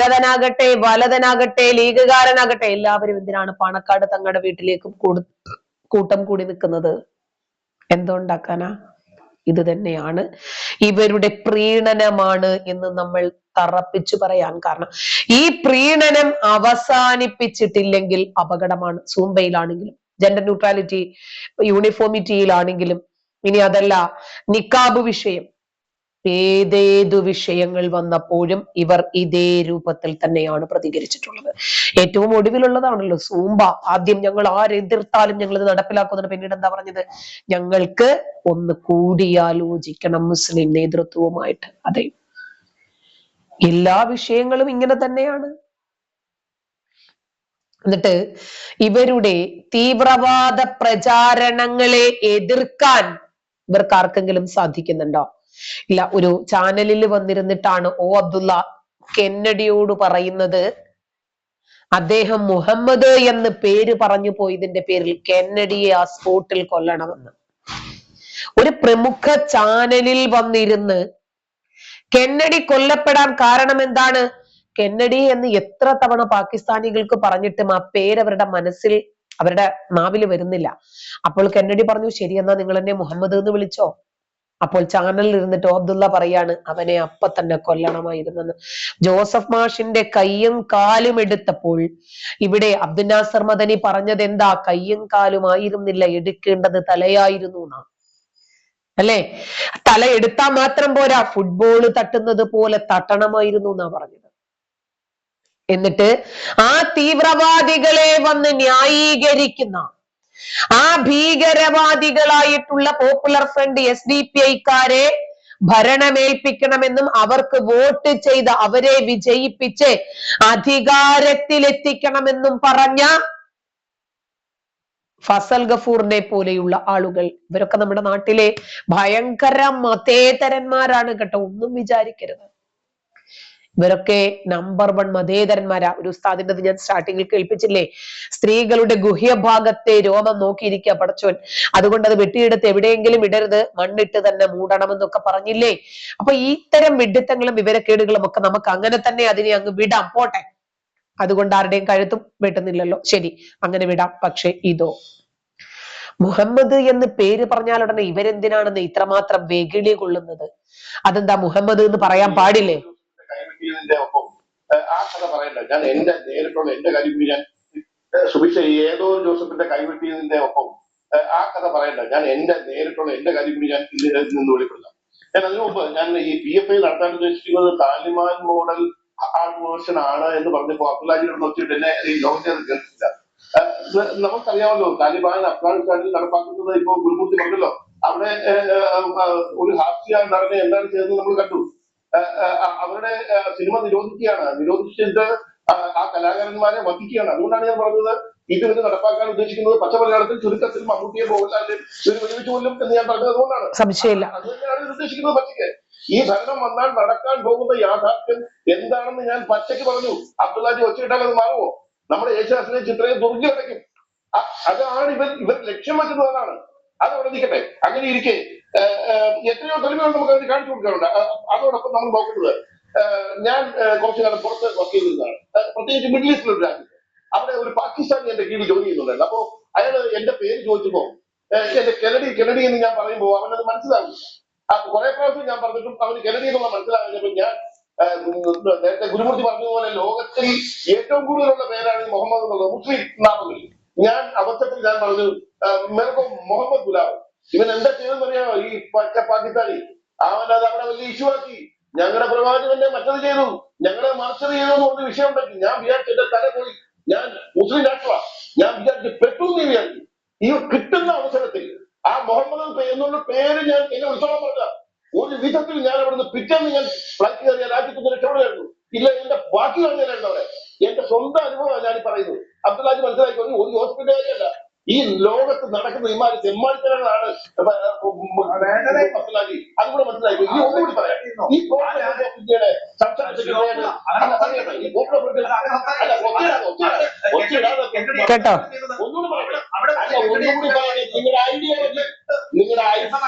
ഇടതനാകട്ടെ വലതനാകട്ടെ ലീഗുകാരനാകട്ടെ എല്ലാവരും എന്തിനാണ് പാണക്കാട് തങ്ങളുടെ വീട്ടിലേക്ക് കൂട്ടം കൂടി നിൽക്കുന്നത്? എന്തുണ്ടാക്കാനാ? ഇത് തന്നെയാണ് ഇവരുടെ പ്രീണനമാണ് എന്ന് നമ്മൾ തറപ്പിച്ചു പറയാൻ കാരണം. ഈ പ്രീണനം അവസാനിപ്പിച്ചിട്ടില്ലെങ്കിൽ അപകടമാണ്. സൂംബയിലാണെങ്കിലും ജെൻഡർ ന്യൂട്രാലിറ്റി യൂണിഫോമിറ്റിയിലാണെങ്കിലും, ഇനി അതല്ല നിക്കാബ് വിഷയം, ഏതേതു വിഷയങ്ങൾ വന്നപ്പോഴും ഇവർ ഇതേ രൂപത്തിൽ തന്നെയാണ് പ്രതികരിച്ചിട്ടുള്ളത്. ഏറ്റവും ഒടുവിലുള്ളതാണല്ലോ സൂംബ. ആദ്യം ഞങ്ങൾ ആരെതിർത്താലും ഞങ്ങൾ ഇത് നടപ്പിലാക്കുന്നുണ്ട്. പിന്നീട് എന്താ പറഞ്ഞത്? ഞങ്ങൾക്ക് ഒന്ന് കൂടിയാലോചിക്കണം മുസ്ലിം നേതൃത്വവുമായിട്ട്. അതെ, എല്ലാ വിഷയങ്ങളും ഇങ്ങനെ തന്നെയാണ്. എന്നിട്ട് ഇവരുടെ തീവ്രവാദ പ്രചാരണങ്ങളെ എതിർക്കാൻ ഇവർക്ക് ആർക്കെങ്കിലും സാധിക്കുന്നുണ്ടോ? ഇല്ല. ഒരു ചാനലിൽ വന്നിരുന്നിട്ടാണ് ഒ അബ്ദുള്ള കെന്നഡിയോട് പറയുന്നത്, അദ്ദേഹം മുഹമ്മദ് എന്ന് പേര് പറഞ്ഞു പോയതിന്റെ പേരിൽ കെന്നഡിയെ ആ സ്പോട്ടിൽ കൊല്ലണമെന്ന്. ഒരു പ്രമുഖ ചാനലിൽ വന്നിരുന്ന് കെന്നഡി കൊല്ലപ്പെടാൻ കാരണം എന്താണ്? കെന്നഡി എന്ന് എത്ര തവണ പാകിസ്ഥാനികൾക്ക് പറഞ്ഞിട്ടും ആ പേര് അവരുടെ മനസ്സിൽ, അവരുടെ നാവിൽ വരുന്നില്ല. അപ്പോൾ കെന്നഡി പറഞ്ഞു, ശരി, എന്നാ നിങ്ങൾ എന്നെ മുഹമ്മദ് എന്ന് വിളിച്ചോ. അപ്പോൾ ചാനലിൽ ഇരുന്നിട്ട് അബ്ദുള്ള പറയാണ്, അവനെ അപ്പൊ തന്നെ കൊല്ലണമായിരുന്നെന്ന്. ജോസഫ് മാഷിന്റെ കയ്യും കാലും എടുത്തപ്പോൾ ഇവിടെ അബ്ദുൽ നാസർ മദനി പറഞ്ഞത് എന്താ? കയ്യും കാലുമായിരുന്നില്ല, എടുക്കേണ്ടത് തലയായിരുന്നു എന്നാ. അല്ലെ? തല എടുത്താൽ മാത്രം പോരാ, ഫുട്ബോൾ തട്ടുന്നത് പോലെ തട്ടണമായിരുന്നു എന്നാ പറഞ്ഞത്. എന്നിട്ട് ആ തീവ്രവാദികളെ വന്ന് ന്യായീകരിക്കുന്ന, ആ ഭീകരവാദികളായിട്ടുള്ള പോപ്പുലർ ഫ്രണ്ട് SDPI-ക്കാരെ ഭരണമേൽപ്പിക്കണമെന്നും അവർക്ക് വോട്ട് ചെയ്ത് അവരെ വിജയിപ്പിച്ച് അധികാരത്തിലെത്തിക്കണമെന്നും പറഞ്ഞ ഫസൽ ഗഫൂറിനെ പോലെയുള്ള ആളുകൾ, ഇവരൊക്കെ നമ്മുടെ നാട്ടിലെ ഭയങ്കര മതേതരന്മാരാണ് കേട്ടോ, ഒന്നും വിചാരിക്കരുത്. ഇവരൊക്കെ നമ്പർ 1 മതേതരന്മാരാ. ഒരു ഉസ്താദിന്റെ ഞാൻ സ്റ്റാർട്ടിങ്ങിൽ കേൾപ്പിച്ചില്ലേ, സ്ത്രീകളുടെ ഗുഹ്യഭാഗത്തെ രോമം നോക്കിയിരിക്കുക പടച്ചോൻ, അതുകൊണ്ട് അത് വെട്ടിയെടുത്ത് എവിടെയെങ്കിലും ഇടരുത്, മണ്ണിട്ട് തന്നെ മൂടണമെന്നൊക്കെ പറഞ്ഞില്ലേ. അപ്പൊ ഇത്തരം വിഡ്ഢിത്തങ്ങളും വിവരക്കേടുകളും ഒക്കെ നമുക്ക് അങ്ങനെ തന്നെ അതിനെ അങ്ങ് വിടാം, പോട്ടെ. അതുകൊണ്ട് ആരുടെയും കഴുത്തും വെട്ടുന്നില്ലല്ലോ, ശരി, അങ്ങനെ വിടാം. പക്ഷെ ഇതോ, മുഹമ്മദ് എന്ന് പേര് പറഞ്ഞാൽ ഉടനെ ഇവരെന്തിനാണെന്ന് ഇത്രമാത്രം വെകിളി കൊള്ളുന്നത്? അതെന്താ, മുഹമ്മദ് എന്ന് പറയാൻ പാടില്ലേ? ഒപ്പം ആ കഥ പറയണ്ട. ഞാൻ എന്റെ നേരിട്ടുള്ള എന്റെ കാര്യം ഞാൻ സുഭിക്ഷ ഏതോ ജോസഫിന്റെ കൈവെട്ടിയതിന്റെ ഒപ്പം ആ കഥ പറയണ്ട. ഞാൻ എന്റെ നേരിട്ടുള്ള എന്റെ കാര്യം കൂടി ഞാൻ നിന്ന് വെളിപ്പെടുത്താം. ഞാൻ അതിനു മുമ്പ് ഞാൻ ഈ PFI നടത്താൻ ഉദ്ദേശിക്കുന്നത് താലിബാൻ മോഡൽ വേർഷൻ ആണ് എന്ന് പറഞ്ഞപ്പോ അബ്ദുല്ലാജിയോട് നോക്കിയിട്ട് എന്നെ ഈ ലോകത്തെ കേൾക്കില്ല. നമുക്കറിയാമല്ലോ, താലിബാൻ അഫ്ഗാനിസ്ഥാനിൽ നടപ്പാക്കുന്നത് ഇപ്പൊ ഗുരുമൂർത്തി പറഞ്ഞല്ലോ, അവിടെ ഒരു ഹാസ്യ നടനെ എന്താണ് ചെയ്തതെന്ന് നമ്മൾ കണ്ടു. അവരുടെ സിനിമ നിരോധിക്കുകയാണ്, നിരോധിച്ചിട്ട് ആ കലാകാരന്മാരെ വധിക്കുകയാണ്. അതുകൊണ്ടാണ് ഞാൻ പറഞ്ഞത്, ഇത് നടപ്പാക്കാൻ ഉദ്ദേശിക്കുന്നത് പച്ച മലയാളത്തിൽ ചുരുക്കത്തിൽ മമ്മൂട്ടിയെ പോകലാതെ വെടിവെച്ചു കൊല്ലും എന്ന് ഞാൻ പറഞ്ഞത് അതുകൊണ്ടാണ്. സംശയമില്ല, അത് തന്നെയാണ് ഉദ്ദേശിക്കുന്നത്. പച്ചയ്ക്ക് ഈ ഭരണം വന്നാൽ നടക്കാൻ പോകുന്ന യാഥാർത്ഥ്യം എന്താണെന്ന് ഞാൻ പച്ചയ്ക്ക് പറഞ്ഞു. അബ്ദുല്ലാജി ഒച്ചയിട്ടാൽ അത് മാറുമോ? നമ്മുടെ യേശുദാസിനെ ചിത്രയെ ദുർഗിടയ്ക്കും. അതാണ് ഇവർ ലക്ഷ്യം വെക്കുന്നതാണ്. അതവിടെ നിൽക്കട്ടെ. അങ്ങനെ ഇരിക്കെ എത്രയോ തെളിവുകൾ നമുക്ക് അത് കാണിച്ചു കൊടുക്കാറുണ്ട്. അതോടൊപ്പം നമ്മൾ നോക്കുന്നത്, ഞാൻ കുറച്ചു കാലം പുറത്ത് വർക്ക് ചെയ്തിരുന്നതാണ്, പ്രത്യേകിച്ച് മിഡിൽ ഈസ്റ്റിലൊരു രാജ്യത്ത്. അവിടെ ഒരു പാകിസ്ഥാനി എന്റെ കീഴിൽ ജോലി ചെയ്യുന്നുണ്ടായിരുന്നു. അപ്പോ അയാൾ എന്റെ പേര് ചോദിച്ചപ്പോ എന്റെ കെനഡി എന്ന് ഞാൻ പറയുമ്പോൾ അവനത് മനസ്സിലാവില്ല. കുറെ പ്രാവശ്യം ഞാൻ പറഞ്ഞിട്ടും അവന് കെനഡി എന്നുള്ള മനസ്സിലാകുന്നപ്പോൾ ഞാൻ നേരത്തെ ഗുരുമൂർത്തി പറഞ്ഞതുപോലെ ലോകത്തിൽ ഏറ്റവും കൂടുതലുള്ള പേരാണ് മുഹമ്മദ് എന്നുള്ളത് മുസ്ലിം നാമങ്ങളിൽ. ഞാൻ അബദ്ധത്തിൽ ഞാൻ പറഞ്ഞു മേൽക്കോ മുഹമ്മദ് ഗുലാം. ഇവൻ എന്താ ചെയ്തെന്ന് അറിയാമോ? ഈ പച്ച പാകിസ്ഥാനി അവനത് അവിടെ വലിയ ഇഷ്യൂ ആക്കി. ഞങ്ങളുടെ പ്രവാചകന്റെ മറ്റത് ചെയ്തു, ഞങ്ങളെ മറിച്ചത് ചെയ്തു എന്ന് പറഞ്ഞ വിഷയം ഉണ്ടാക്കി. ഞാൻ വിചാരിച്ചു എന്റെ തല പോയി, ഞാൻ മുസ്ലിം രാഷ്ട്രമാണ്, ഞാൻ വിചാരിച്ചു പെട്ടു എന്ന് വിചാരിച്ചു. ഈ കിട്ടുന്ന അവസരത്തിൽ ആ മുഹമ്മദ് എന്നുള്ള പേര് ഞാൻ എന്നെ വിളിച്ചോളാൻ പറഞ്ഞ ഒരു വിധത്തിൽ ഞാൻ അവിടുന്ന് പിറ്റേന്ന് ഞാൻ ഫ്ലൈറ്റ് കയറിയ രാജ്യത്ത് രക്ഷപ്പെടുകയായിരുന്നു. ഇല്ല, എന്റെ ബാക്കി പറഞ്ഞായിരുന്നു അവിടെ. എന്റെ സ്വന്തം അനുഭവമാണ് ഞാൻ പറയുന്നത്. അബ്ദുല്ലാജി മനസ്സിലാക്കി, ഒരു ഹോസ്പിറ്റൽ കാര്യമല്ല, ഈ ലോകത്ത് നടക്കുന്ന ഇമാരി തെമ്മാടിത്തരങ്ങളാണ് അബ്ദുല്ലാജി. അതുകൂടെ മനസ്സിലാക്കി. ഈ ഒന്നുകൂടി പറയാം, ഈ ഇന്ത്യയുടെ സംസ്ഥാന സെക്രട്ടറി ഒന്നുകൂടി പറയാം. നിങ്ങളുടെ ഐഡിയ നിങ്ങളുടെ ആയുധം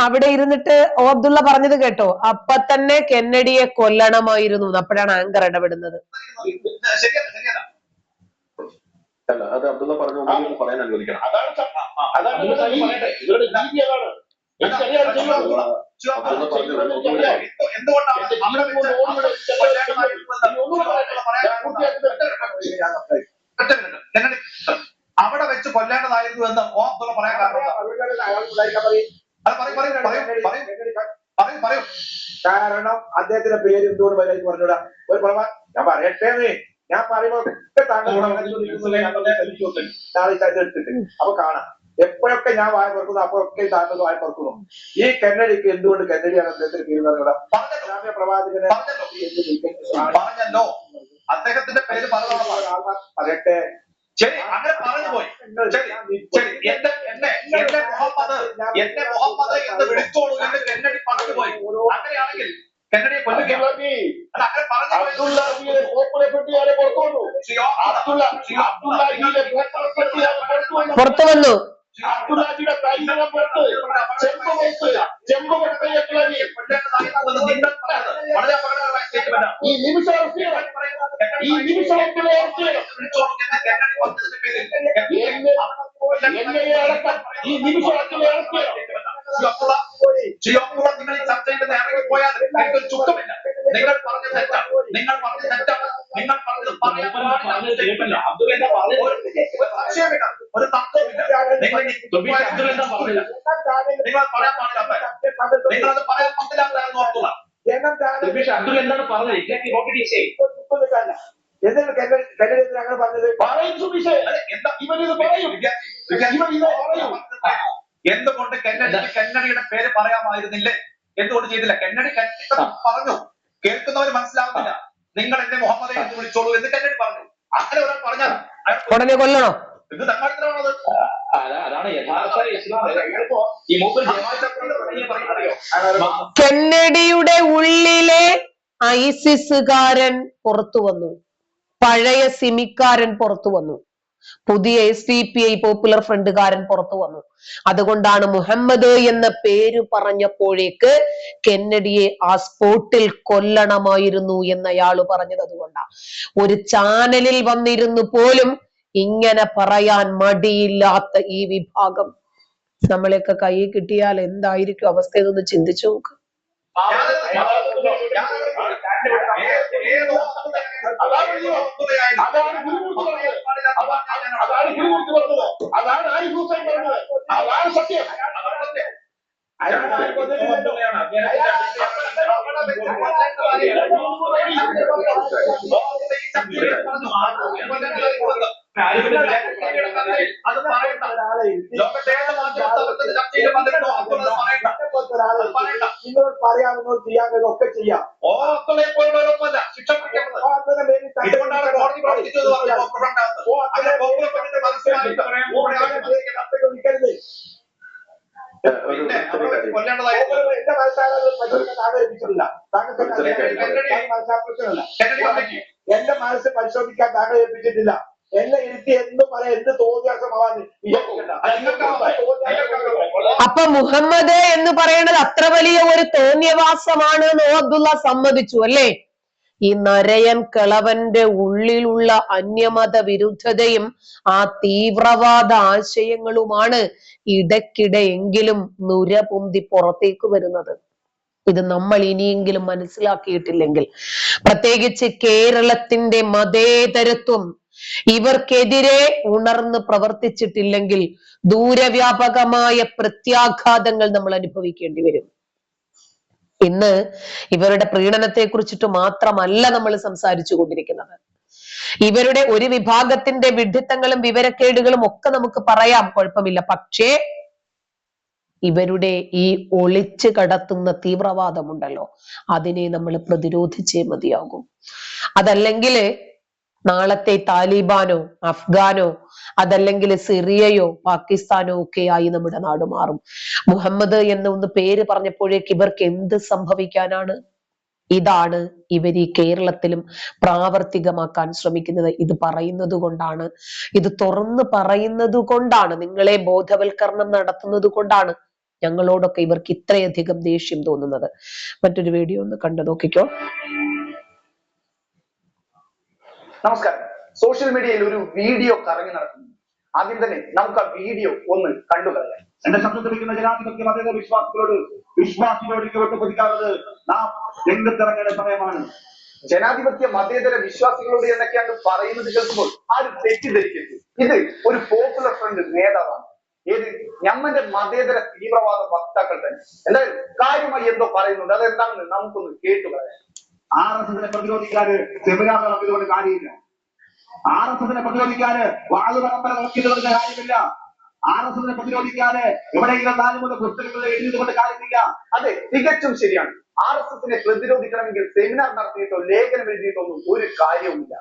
അവിടെ ഇരുന്നിട്ട് ഓ അബ്ദുള്ള പറഞ്ഞത് കേട്ടോ, അപ്പൊ തന്നെ കെന്നഡിയെ കൊല്ലണമായിരുന്നു. അപ്പോഴാണ് ആങ്കർ ഇടപെടുന്നത്. അല്ല, അത് അബ്ദുള്ള പറഞ്ഞു പറയാൻ അനുവദിക്കണം. അതാണ് ഇവരുടെ രീതി. അതാണ് എനിക്കറിയാം. അവിടെ വെച്ച് കൊല്ലേണ്ടതായിരുന്നു എന്ന് ഓ അബ്ദുള്ള പറയാൻ കാരണം പറയൂ. കാരണം അദ്ദേഹത്തിന്റെ പേര് എന്തുകൊണ്ട് വരാൻ പറഞ്ഞൂടാ? ഒരു ഞാൻ പറയട്ടെ, ഞാൻ പറയുമ്പോൾ എടുത്തിട്ട് അപ്പൊ കാണാം. എപ്പോഴൊക്കെ ഞാൻ വായ പുറക്കുന്നു അപ്പോഴൊക്കെ താങ്കൾ വായ പുറക്കുന്നു. ഈ കന്നഡിക്ക് എന്തുകൊണ്ട് കന്നഡിയാണ് അദ്ദേഹത്തിന്റെ പേര് പറഞ്ഞൂടാ? ഇസ്ലാമിക പ്രവാചകനെ പറഞ്ഞല്ലോ, അദ്ദേഹത്തിന്റെ പേര് പറയട്ടെ. ശരി, അങ്ങനെ പറഞ്ഞു പോയി. ശരി, എന്നെ മുഹമ്മദ് എന്ന് വിളിച്ചോളൂ എന്ന് കെന്നഡി പറഞ്ഞു പോയി. അങ്ങനെയാണെങ്കിൽ കെന്നഡിയെ കൊല്ലുകയാണ്. അങ്ങനെ പറഞ്ഞു പുറത്തു വന്നു. വളരെ അപകടകരമായ സ്റ്റേറ്റ്മെന്റ്. ഈ നിമിഷം നിങ്ങൾ ഈ ചർച്ച ചെയ്ത് ഇറങ്ങിപ്പോയാൽ എനിക്കൊരു ചുക്കമില്ല. നിങ്ങൾ പറഞ്ഞ തെറ്റാണ്. നിങ്ങൾ പറഞ്ഞത് പറയാൻ സംശയമില്ല, ഒരു തത്വമില്ല. നിങ്ങൾ പറയാൻ പാടില്ലാത്ത, നിങ്ങളത് പറയാൻ പറ്റില്ലാത്തായിരുന്നു ഓർത്തുള്ള. എന്താണ് പറഞ്ഞത്? അങ്ങനെ പറഞ്ഞത് എന്തുകൊണ്ട് കന്നഡിയുടെ പേര് പറയാമായിരുന്നില്ലേ? എന്തുകൊണ്ട് ചെയ്തില്ല? കന്നഡി പറഞ്ഞു, കേൾക്കുന്നവർ മനസ്സിലാവുന്നില്ല. നിങ്ങൾ എന്നെ മുഹമ്മദെ എന്ന് വിളിച്ചോളൂ എന്ന് കന്നഡി പറഞ്ഞു. അങ്ങനെ ഒരാൾ പറഞ്ഞാൽ ഉടനെ കൊല്ലണോ? ഇത് തങ്ങാടിത്തരമാണത്. അതാണ് യഥാർത്ഥ ഇസ്ലാം. ഈ മൂപ്പർ കെന്നഡിയുടെ ഉള്ളിലെ ഐസിസുകാരൻ പുറത്തു വന്നു, പഴയ സിമിക്കാരൻ പുറത്തു വന്നു, പുതിയ SDPI പോപ്പുലർ ഫ്രണ്ടുകാരൻ പുറത്തു വന്നു. അതുകൊണ്ടാണ് മുഹമ്മദ് എന്ന പേര് പറഞ്ഞപ്പോഴേക്ക് കെന്നഡിയെ ആ സ്പോട്ടിൽ കൊല്ലണമായിരുന്നു എന്നയാള് പറഞ്ഞത്. അതുകൊണ്ടാണ് ഒരു ചാനലിൽ വന്നിരുന്നു പോലും ഇങ്ങനെ പറയാൻ മടിയില്ലാത്ത ഈ വിഭാഗം നമ്മളെയൊക്കെ കയ്യിൽ കിട്ടിയാൽ എന്തായിരിക്കും അവസ്ഥ എന്നൊന്ന് ചിന്തിച്ചു നോക്ക്. അതാണ് സത്യം. നിങ്ങൾ പറയാവുന്നത് ചെയ്യാവുന്നതൊക്കെ ചെയ്യാം. എന്റെ മനസ്സിലാകാൻ എന്റെ മനസ്സ് പരിശോധിക്കാൻ താങ്കൾ ഏൽപ്പിച്ചിട്ടില്ല. എന്നെ ഇരുത്തി എന്ത് പറയാം, എന്ത് തോന്നിയാസമാവാൻ വിചാരിക്കണ്ട. അപ്പൊ മുഹമ്മദ് എന്ന് പറയുന്നത് അത്ര വലിയ ഒരു തോന്നിയവാസമാണ് എന്ന് അബ്ദുള്ള സമ്മതിച്ചു അല്ലേ? ഈ നരയൻ കിളവന്റെ ഉള്ളിലുള്ള അന്യമത വിരുദ്ധതയും ആ തീവ്രവാദ ആശയങ്ങളുമാണ് ഇടയ്ക്കിടെയെങ്കിലും നുര പൊന്തി പുറത്തേക്ക് വരുന്നത്. ഇത് നമ്മൾ ഇനിയെങ്കിലും മനസ്സിലാക്കിയിട്ടില്ലെങ്കിൽ, പ്രത്യേകിച്ച് കേരളത്തിന്റെ മതേതരത്വം ഇവർക്കെതിരെ ഉണർന്ന് പ്രവർത്തിച്ചിട്ടില്ലെങ്കിൽ ദൂരവ്യാപകമായ പ്രത്യാഘാതങ്ങൾ നമ്മൾ അനുഭവിക്കേണ്ടി വരും. ഇന്ന് ഇവരുടെ പ്രീണനത്തെ കുറിച്ചിട്ട് മാത്രമല്ല നമ്മൾ സംസാരിച്ചു കൊണ്ടിരിക്കുന്നത്. ഇവരുടെ ഒരു വിഭാഗത്തിന്റെ വിഡ്ഢിത്തങ്ങളും വിവരക്കേടുകളും ഒക്കെ നമുക്ക് പറയാം, കുഴപ്പമില്ല. പക്ഷേ ഇവരുടെ ഈ ഒളിച്ചു കടത്തുന്ന തീവ്രവാദമുണ്ടല്ലോ, അതിനെ നമ്മൾ പ്രതിരോധിച്ചേ മതിയാകും. അതല്ലെങ്കിൽ നാളത്തെ താലിബാനോ അഫ്ഗാനോ അതല്ലെങ്കിൽ സിറിയയോ പാകിസ്ഥാനോ ഒക്കെ ആയി നമ്മുടെ നാട് മാറും. മുഹമ്മദ് എന്നൊന്ന് പേര് പറഞ്ഞപ്പോഴേക്ക് ഇവർക്ക് എന്ത് സംഭവിക്കാനാണ്? ഇതാണ് ഇവർ ഈ കേരളത്തിലും പ്രാവർത്തികമാക്കാൻ ശ്രമിക്കുന്നത്. ഇത് പറയുന്നത് കൊണ്ടാണ്, ഇത് തുറന്നു പറയുന്നത് കൊണ്ടാണ്, നിങ്ങളെ ബോധവൽക്കരണം നടത്തുന്നത് കൊണ്ടാണ്. ഞങ്ങളോടൊക്കെ ഇവർക്ക് ഇത്രയധികം ദേഷ്യം തോന്നുന്നത്? മറ്റൊരു വീഡിയോ ഒന്ന് കണ്ടു നോക്കിക്കോ. നമസ്കാരം. സോഷ്യൽ മീഡിയയിൽ ഒരു വീഡിയോ കറങ്ങി നടക്കുന്നു. ആദ്യം തന്നെ നമുക്ക് ആ വീഡിയോ ഒന്ന് കണ്ടുകളയാം. എന്റെ ശബ്ദം ലഭിക്കുന്ന ജനാധിപത്യ മതേതര വിശ്വാസികളോട് പ്രതിക്കാറുള്ളത് നാം രംഗത്തിറങ്ങേണ്ട സമയമാണ്. ജനാധിപത്യ മതേതര വിശ്വാസികളോട് എന്നൊക്കെയാണ് പറയുന്നത് കേൾക്കുമ്പോൾ ആരും തെറ്റിദ്ധരിക്കരുത്. ഇത് ഒരു പോപ്പുലർ ഫ്രണ്ട് നേതാവാണ്. ഏത് ഞമ്മന്റെ മതേതര തീവ്രവാദ വക്താക്കൾ തന്നെ. എന്തായാലും കാര്യമായി എന്തോ പറയുന്നുണ്ട്. അതെന്താണെന്ന് നമുക്കൊന്ന് കേട്ടുകളയാം. RSSനെ പ്രതിരോധിക്കാന് സെമിനാർ നടത്തിയതുകൊണ്ട് കാര്യമില്ല. RSSനെ പ്രതിരോധിക്കാന് വാഴ് പരമ്പര നടത്തിയതുകൊണ്ട് കാര്യമില്ല. RSSനെ പ്രതിരോധിക്കാന് എവിടെയെങ്കിലും 4 മുതൽ പുസ്തകങ്ങൾ എഴുതിയതുകൊണ്ട് കാര്യമില്ല. അതെ, തികച്ചും ശരിയാണ്. RSSനെ പ്രതിരോധിക്കണമെങ്കിൽ സെമിനാർ നടത്തിയിട്ടോ ലേഖനം എഴുതിയിട്ടോ ഒന്നും ഒരു കാര്യവുമില്ല.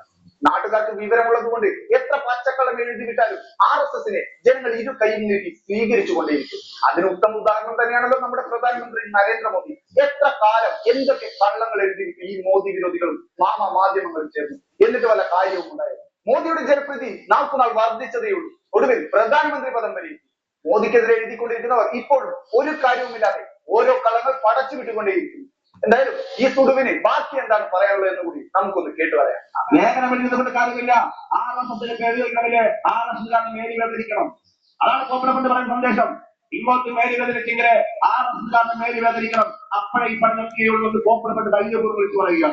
നാട്ടുകാർക്ക് വിവരമുള്ളത് കൊണ്ട് എത്ര പച്ചക്കള്ളം എഴുതിവിട്ടാലും RSSനെ ജനങ്ങൾ ഇരു കൈയും നീട്ടി സ്വീകരിച്ചു കൊണ്ടേയിരിക്കും. അതിന് ഉത്തമ ഉദാഹരണം തന്നെയാണല്ലോ നമ്മുടെ പ്രധാനമന്ത്രി നരേന്ദ്രമോദി. എത്ര കാലം എന്തൊക്കെ കള്ളങ്ങൾ എഴുതിവിട്ട് ഈ മോദി വിരോധികളും മാധ്യമങ്ങളും ചേർന്നു. എന്നിട്ട് വല്ല കാര്യവും ഉണ്ടായത്? മോദിയുടെ ജനപ്രീതി നാൾക്കുനാൾ വർദ്ധിച്ചതേ ഉള്ളൂ. ഒടുവിൽ പ്രധാനമന്ത്രി പദം വരെ മോദിക്കെതിരെ എഴുതിക്കൊണ്ടിരിക്കുന്നവർ ഇപ്പോഴും ഒരു കാര്യവുമില്ലാതെ ഓരോ കള്ളങ്ങൾ പടച്ചു വിട്ടുകൊണ്ടേയിരിക്കുന്നു. എന്തായാലും ഈ സുടുവിന് ബാക്കി എന്താണ് പറയാനുള്ളത് എന്ന് കൂടി നമുക്കൊന്ന് കേട്ടു പറയാം. ലേഖനം എഴുതുന്നത് കാര്യമില്ല. RSSനെ പ്രതിരോധിക്കണമെങ്കിൽ RSSകാരനെ മേരി വേദനിക്കണം. അതാണ് പോപ്പുലർ ഫ്രണ്ട് പറയുന്ന സന്ദേശം. ഇങ്ങോട്ട് മേരി വേദനിച്ചെങ്കിൽ RSSകാരനെ മേരി വേദനിക്കണം. അപ്പോഴേ ഈ പഠനത്തിലുള്ളത് പോപ്പുലർ ഫ്രണ്ട് ധൈര്യപൂർവ്വം വിളിച്ചു പറയുക.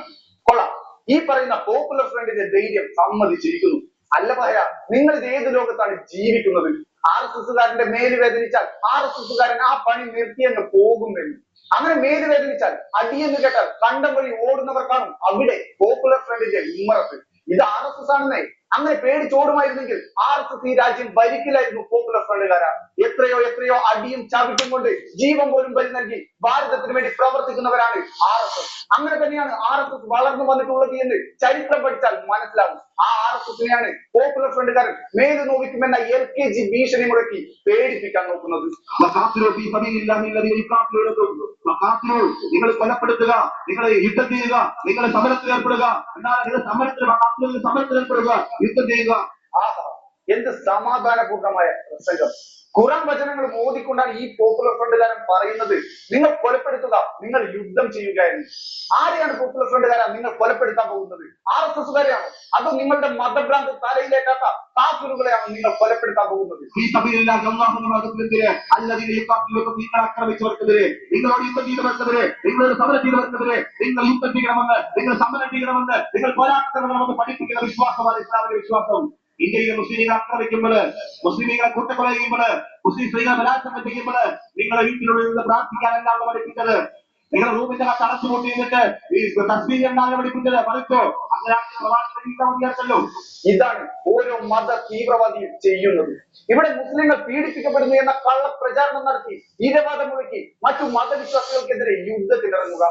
കൊള്ളാം. ഈ പറയുന്ന പോപ്പുലർ ഫ്രണ്ടിന്റെ ധൈര്യം സമ്മതിച്ചിരിക്കുന്നു. അല്ല പറയാ, നിങ്ങൾ ഇത് ഏത് ലോകത്താണ് ജീവിക്കുന്നത്? RSSകാരന്റെ മേല് വേദനിച്ചാൽ RSSകാരൻ ആ പണി നിർത്തിയെന്ന് പോകുമെന്ന്. അങ്ങനെ മേല് വേദനിച്ചാൽ അടിയെന്ന് കേട്ടാൽ കണ്ടം വഴി ഓടുന്നവർ കാണും അവിടെ പോപ്പുലർ ഫ്രണ്ടിന്റെ ഉമ്മറത്ത്. ഇത് RSS ആണെന്നേ. അങ്ങനെ പേടിച്ചോടുമായിരുന്നെങ്കിൽ RSS ഈ രാജ്യം ഭരിക്കില്ലായിരുന്നു. പോപ്പുലർ ഫ്രണ്ടുകാരാ എത്രയോ അടിയും ചവിട്ടും കൊണ്ട് ജീവൻ പോലും ബലി നൽകി ഭാരതത്തിന് വേണ്ടി പ്രവർത്തിക്കുന്നവരാണ് RSS. അങ്ങനെ തന്നെയാണ് RSS വളർന്നു വന്നിട്ടുള്ളത് എന്ന് ചരിത്രം പഠിച്ചാൽ മനസ്സിലാവും. ആ RSSനെയാണ് പോപ്പുലർ ഫ്രണ്ടുകാരൻ മേല് നോവിക്കുമെന്ന LKG ഭീഷണി മുടക്കി പേടിപ്പിക്കാൻ നോക്കുന്നത്. നിങ്ങൾ കൊലപ്പെടുത്തുക, നിങ്ങൾ യുദ്ധം ചെയ്യുക, നിങ്ങൾ സമരത്തിൽ ഏർപ്പെടുക, എന്നാൽ സമരത്തിൽ ഏർപ്പെടുക, യുദ്ധം ചെയ്യുക. എന്ത് സമാധാനപൂർണമായ പ്രസംഗം! ഖുർആൻ വചനങ്ങൾ ഓതിക്കൊണ്ടാണ് ഈ പോപ്പുലർ ഫ്രണ്ടുകാരൻ പറയുന്നത് നിങ്ങൾ കൊലപ്പെടുത്തുക, നിങ്ങൾ യുദ്ധം ചെയ്യുക എന്ന്. ആരെയാണ് പോപ്പുലർ ഫ്രണ്ടുകാരൻ നിങ്ങൾ കൊലപ്പെടുത്താൻ പോകുന്നത്? RSSകാരെയാണോ? അതോ നിങ്ങളുടെ മതഭ്രാന്ത് തലയിലേക്കാത്ത കാഫിറുകളെയാണ് നിങ്ങൾ കൊലപ്പെടുത്താൻ പോകുന്നത്? നിങ്ങൾ ആക്രമിച്ചവർക്കെതിരെ, നിങ്ങളോട് യുദ്ധം ചെയ്തവർക്കെതിരെ, നിങ്ങളോട് സമരം ചെയ്തവർക്കെതിരെ നിങ്ങൾ യുദ്ധം ചെയ്യണമെന്ന്, നിങ്ങൾ സമരം ചെയ്യണമെന്ന്, നിങ്ങൾ പോരാട്ടണമെന്ന് പഠിപ്പിക്കുന്ന വിശ്വാസമാണ് ഇസ്ലാമിന്റെ വിശ്വാസം. ഇന്ത്യയിലെ മുസ്ലിങ്ങളെ ആക്രമിക്കുമ്പോൾ, മുസ്ലിങ്ങളെ കൂട്ടക്കൊല ചെയ്യുമ്പോൾ, മുസ്ലിം സ്ത്രീകളെ ബലാത്സംഗം ചെയ്യുമ്പോൾ നിങ്ങളെ വീട്ടിനുള്ളിൽ നിന്ന് പ്രാർത്ഥിക്കാനല്ലാതെ പഠിപ്പിച്ചത്. നിങ്ങൾ റൂമിന്റെ അടച്ചു കൂട്ടി എന്നിട്ട് ഈ തസ്ബീഹ് എന്നാണ് പഠിപ്പിച്ചത്. പഠിച്ചോ? അങ്ങനെയാണല്ലോ. ഇതാണ് ഓരോ മത തീവ്രവാദിയും ചെയ്യുന്നത്. ഇവിടെ മുസ്ലിങ്ങൾ പീഡിപ്പിക്കപ്പെടുന്നു എന്ന കള്ള പ്രചാരണം നടത്തി ഇരവാദം മുഴക്കി മറ്റു മതവിശ്വാസികൾക്കെതിരെ യുദ്ധത്തിലിറങ്ങുക,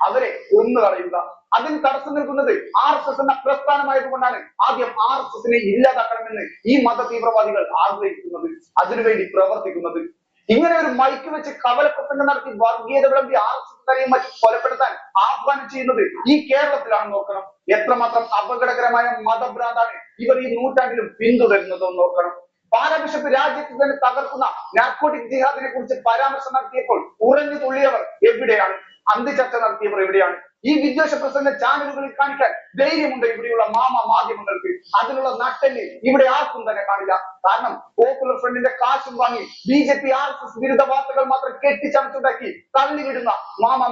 അവരെ കൊന്നു കളയുക. അതിന് തടസ്സം നിൽക്കുന്നത് RSS എന്ന പ്രസ്ഥാനമായതുകൊണ്ടാണ് ആദ്യം RSSനെ ഇല്ലാതാക്കണമെന്ന് ഈ മത തീവ്രവാദികൾ ആഗ്രഹിക്കുന്നത്, അതിനുവേണ്ടി പ്രവർത്തിക്കുന്നത്. ഇങ്ങനെ ഒരു മൈക്ക് വെച്ച് കവലപ്രസംഗം നടത്തി വർഗീയത വിളമ്പി RSSകാരെയും മറ്റും കൊലപ്പെടുത്താൻ ആഹ്വാനം ചെയ്യുന്നത് ഈ കേരളത്തിലാണ്. നോക്കണം എത്രമാത്രം അപകടകരമായ മതഭ്രാന്താണ് ഇവർ ഈ നൂറ്റാണ്ടിലും പിന്തുടരുന്നതെന്ന് നോക്കണം. പാലാ ബിഷപ്പ് രാജ്യത്ത് തന്നെ തകർക്കുന്ന നാർക്കോട്ടിക് ജിഹാദിനെ കുറിച്ച് പരാമർശം നടത്തിയപ്പോൾ ഉറഞ്ഞു തുള്ളിയവർ എവിടെയാണ്? അന്തിചർച്ച നടത്തിയവർ എവിടെയാണ്? ഈ വിദ്വേഷ പ്രസംഗ ചാനലുകളിൽ കാണിക്കാൻ ധൈര്യമുണ്ട് ഇവിടെയുള്ള മാധ്യമങ്ങൾക്ക്. അതിനുള്ള നട്ടെല്ല് ഇവിടെ ആർക്കും തന്നെ കാണില്ല. കാരണം പോപ്പുലർ ഫ്രണ്ടിന്റെ കാശും വാങ്ങി BJP RSS വിരുദ്ധ വാർത്തകൾ മാത്രം കെട്ടിച്ചമച്ചുണ്ടാക്കി തള്ളിവിടുന്ന